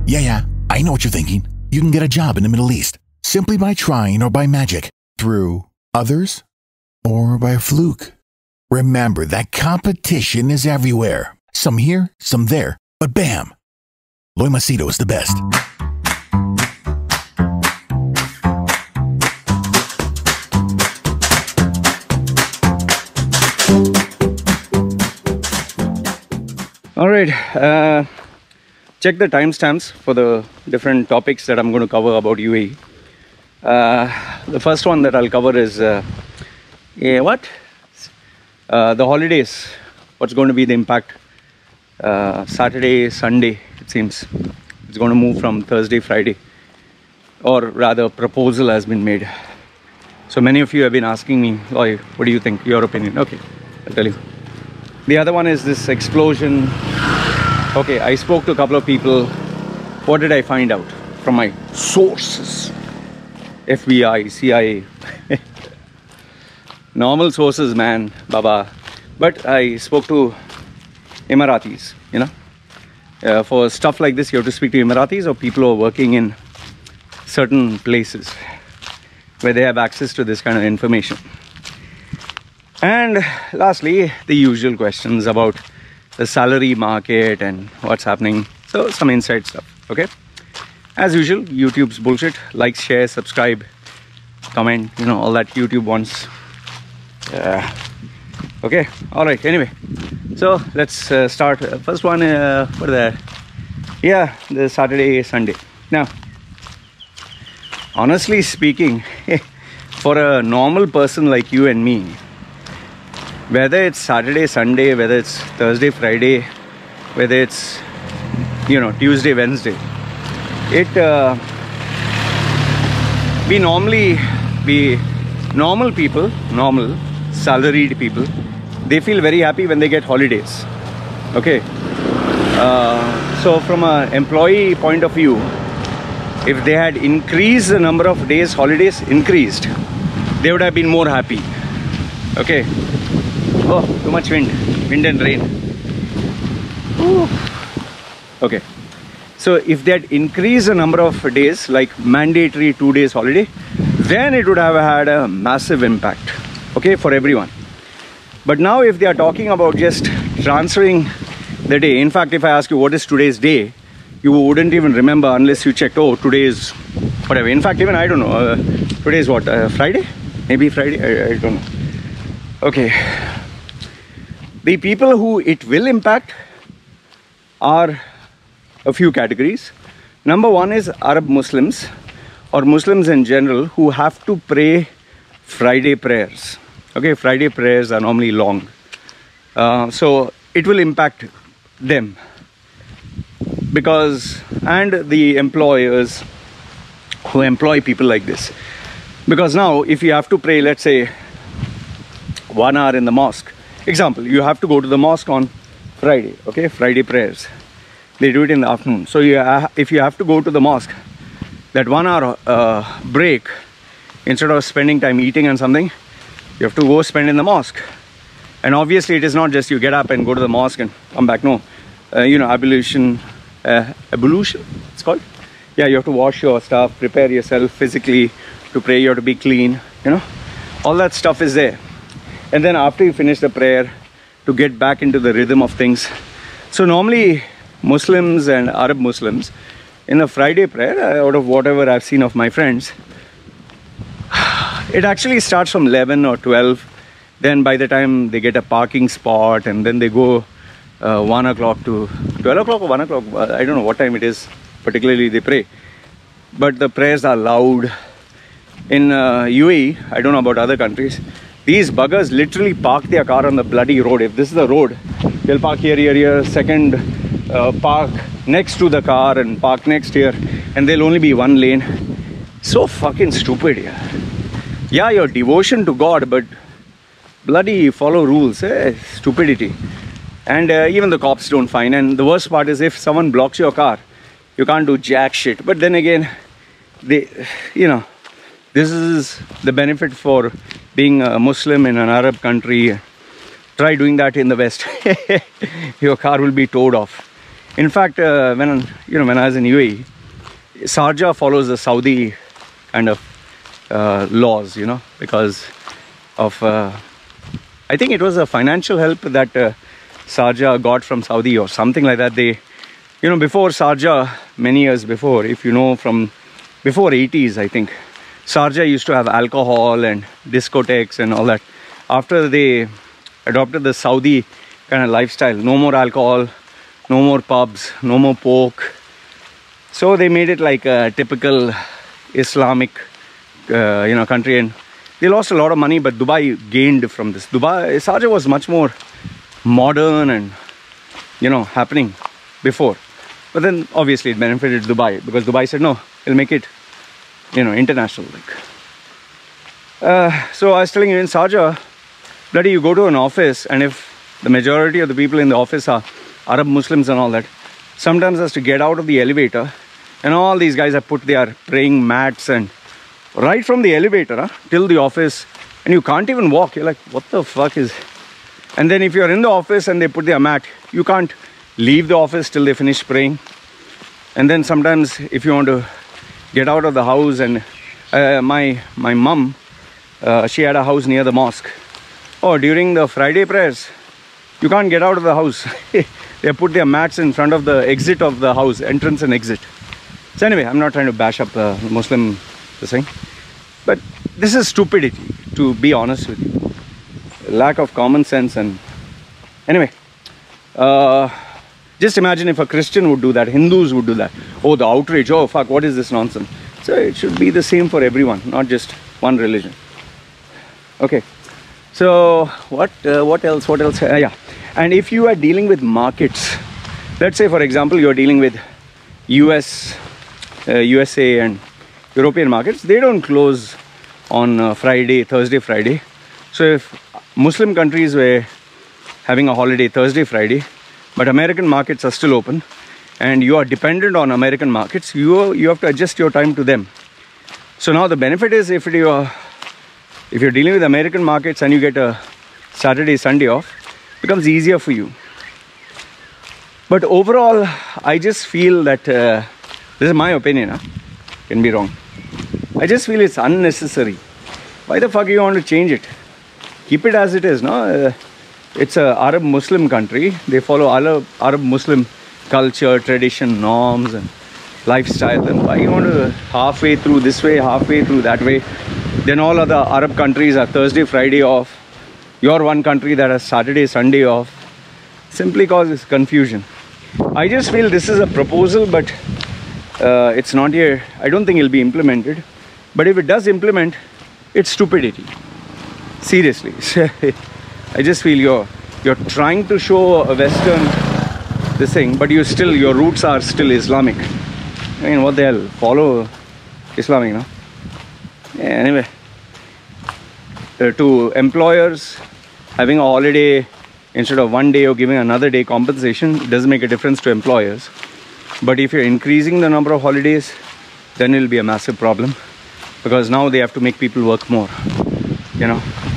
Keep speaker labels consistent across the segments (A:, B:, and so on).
A: Yeah, I know what you're thinking. You can get a job in the Middle East simply by trying or by magic, through others, or by fluke. Remember that competition is everywhere. Some here, some there, but bam! Loy Macedo is the best.
B: All right, check the timestamps for the different topics that I'm going to cover about UAE. The first one that I'll cover is the holidays. What's going to be the impact? Saturday, Sunday, it seems. It's going to move from Thursday, Friday, or rather proposal has been made. So many of you have been asking me, "Loy, what do you think? Your opinion?" Okay, I'll tell you. The other one is this explosion. Okay, I spoke to a couple of people. What did I find out from my sources? FBI, CIA. Normal sources, man, Baba. But I spoke to Emiratis, you know. For stuff like this, you have to speak to Emiratis or people who are working in certain places where they have access to this kind of information. And lastly, the usual questions about the salary market and what's happening. So some inside stuff, okay? As usual, YouTube's bullshit. Like, share, subscribe, comment, you know, all that YouTube wants. Okay, all right, anyway. So let's start. First one, what is that? Yeah, the Saturday, Sunday. Now, honestly speaking, for a normal person like you and me, whether it's Saturday, Sunday, whether it's Thursday, Friday, whether it's, you know, Tuesday, Wednesday, we normal people, normal salaried people, they feel very happy when they get holidays. Okay. So from an employee point of view, if they had increased the number of days holidays increased, they would have been more happy. Okay. Oh, too much wind and rain. Ooh. Okay, so if they had increased the number of days, like mandatory 2 days holiday, then it would have had a massive impact, okay, for everyone. But now if they are talking about just transferring the day, in fact, if I ask you what is today's day, you wouldn't even remember unless you checked, oh, today is whatever. In fact, even I don't know, today is what, Friday? Maybe Friday, I don't know. Okay. The people who it will impact are a few categories. Number one is Arab Muslims or Muslims in general who have to pray Friday prayers. Okay, Friday prayers are normally long. So it will impact them because, and the employers who employ people like this. Because now if you have to pray, let's say 1 hour in the mosque, example, you have to go to the mosque on Friday, okay, Friday prayers. They do it in the afternoon. So if you have to go to the mosque, that 1 hour break, instead of spending time eating and something, you have to go spend in the mosque. And obviously it is not just you get up and go to the mosque and come back. No, you know, ablution, it's called. Yeah, you have to wash your stuff, prepare yourself physically to pray. You have to be clean, you know, all that stuff is there. And then after you finish the prayer, to get back into the rhythm of things. So normally Muslims and Arab Muslims in a Friday prayer, out of whatever I've seen of my friends, it actually starts from 11 or 12. Then by the time they get a parking spot and then they go 1 o'clock to 12 o'clock or 1 o'clock, I don't know what time it is particularly they pray. But the prayers are loud. In UAE, I don't know about other countries, these buggers literally park their car on the bloody road. If this is the road, they'll park here, second park next to the car and park next here, and there'll only be one lane. So fucking stupid, yeah. Yeah, your devotion to God, but bloody follow rules, stupidity. And even the cops don't fine. And the worst part is if someone blocks your car, you can't do jack shit. But then again, they, you know, this is the benefit for being a Muslim in an Arab country. Try doing that in the West. Your car will be towed off. In fact, when I was in UAE, Sharjah follows the Saudi kind of laws, because of I think it was a financial help that Sharjah got from Saudi or something like that. They, before Sharjah, many years before, if you know, from before 80s, I think, Sharjah used to have alcohol and discotheques and all that. After they adopted the Saudi kind of lifestyle, no more alcohol, no more pubs, no more pork. So they made it like a typical Islamic, country, and they lost a lot of money. But Dubai gained from this. Sharjah was much more modern and happening before. But then obviously it benefited Dubai, because Dubai said no, we'll make it international. So I was telling you, in Sharjah, bloody, you go to an office, and if the majority of the people in the office are Arab Muslims and all that, sometimes has to get out of the elevator, and all these guys have put their praying mats and right from the elevator till the office, and you can't even walk. You're like, what the fuck is... And then if you're in the office and they put their mat, you can't leave the office till they finish praying. And then sometimes if you want to get out of the house, and my mum, she had a house near the mosque. Oh, during the Friday prayers, you can't get out of the house. They put their mats in front of the exit of the house, entrance and exit. So anyway, I'm not trying to bash up the Muslim thing, but this is stupidity, to be honest with you. Lack of common sense. And anyway, just imagine if a Christian would do that, Hindus would do that. Oh, the outrage, oh fuck, what is this nonsense? So it should be the same for everyone, not just one religion. Okay, so what else? Yeah, and if you are dealing with markets, let's say for example you're dealing with USA and European markets, they don't close on Thursday, Friday. So if Muslim countries were having a holiday Thursday, Friday, but American markets are still open, and you are dependent on American markets, you have to adjust your time to them. So now the benefit is, if you're dealing with American markets and you get a Saturday, Sunday off, it becomes easier for you. But overall, I just feel that, this is my opinion, can be wrong. I just feel it's unnecessary. Why the fuck you want to change it? Keep it as it is, no? It's a Arab Muslim country. They follow Arab Muslim culture, tradition, norms and lifestyle. Then why you want to halfway through this way, halfway through that way? Then all other Arab countries are Thursday, Friday off. You're one country that has Saturday, Sunday off. Simply causes confusion. I just feel this is a proposal, but it's not here. I don't think it'll be implemented. But if it does implement, it's stupidity. Seriously. I just feel you're trying to show a Western this thing, but your roots are still Islamic. I mean, what the hell? Follow Islamic, no? Yeah, anyway, to employers, having a holiday instead of one day or giving another day compensation, it doesn't make a difference to employers. But if you're increasing the number of holidays, then it'll be a massive problem, because now they have to make people work more,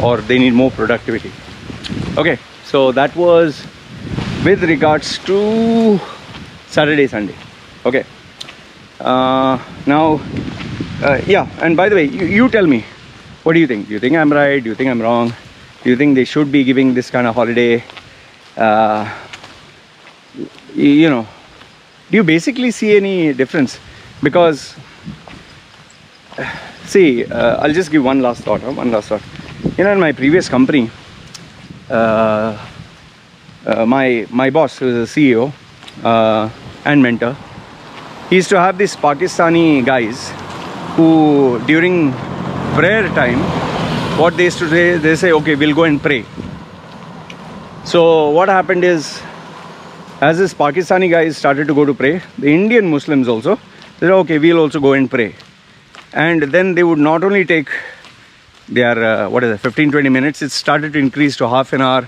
B: or they need more productivity. Okay, so that was with regards to Saturday, Sunday. Okay. Now, yeah, and by the way, you tell me, what do you think? Do you think I'm right? Do you think I'm wrong? Do you think they should be giving this kind of holiday? Do you basically see any difference? Because, see, I'll just give one last thought. In my previous company, my boss, who is a CEO and mentor, he used to have these Pakistani guys who, during prayer time, what they used to say, they say, okay, we'll go and pray. So what happened is, as this Pakistani guys started to go to pray, the Indian Muslims also, they said, okay, we'll also go and pray. And then they would not only take their, 15-20 minutes, it started to increase to half an hour.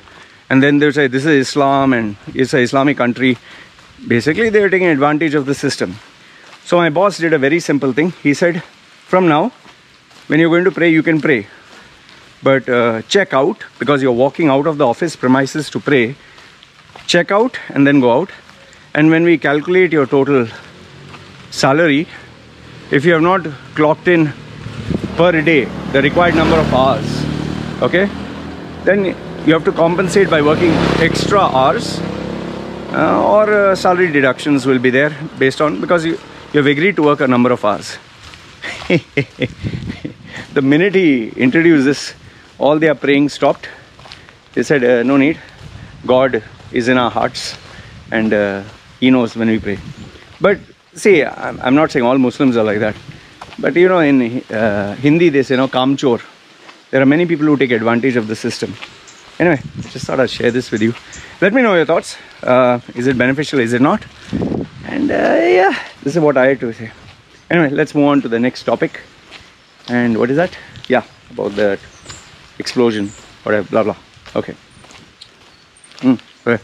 B: And then they would say, this is Islam and it's an Islamic country. Basically, they were taking advantage of the system. So my boss did a very simple thing. He said, from now, when you're going to pray, you can pray. But check out, because you're walking out of the office premises to pray. Check out and then go out. And when we calculate your total salary, if you have not clocked in per day the required number of hours, okay, then you have to compensate by working extra hours, or salary deductions will be there based on, because you have agreed to work a number of hours. The minute he introduced this, all their praying stopped. They said, no need, God is in our hearts, and he knows when we pray. But see, I'm not saying all Muslims are like that, but you know, in Hindi they say, kaam chor. There are many people who take advantage of the system. Anyway, just thought I'd share this with you. Let me know your thoughts. Is it beneficial? Is it not? And yeah, this is what I had to say. Anyway, let's move on to the next topic. And what is that? Yeah, about the explosion, whatever, blah blah. Okay. Okay.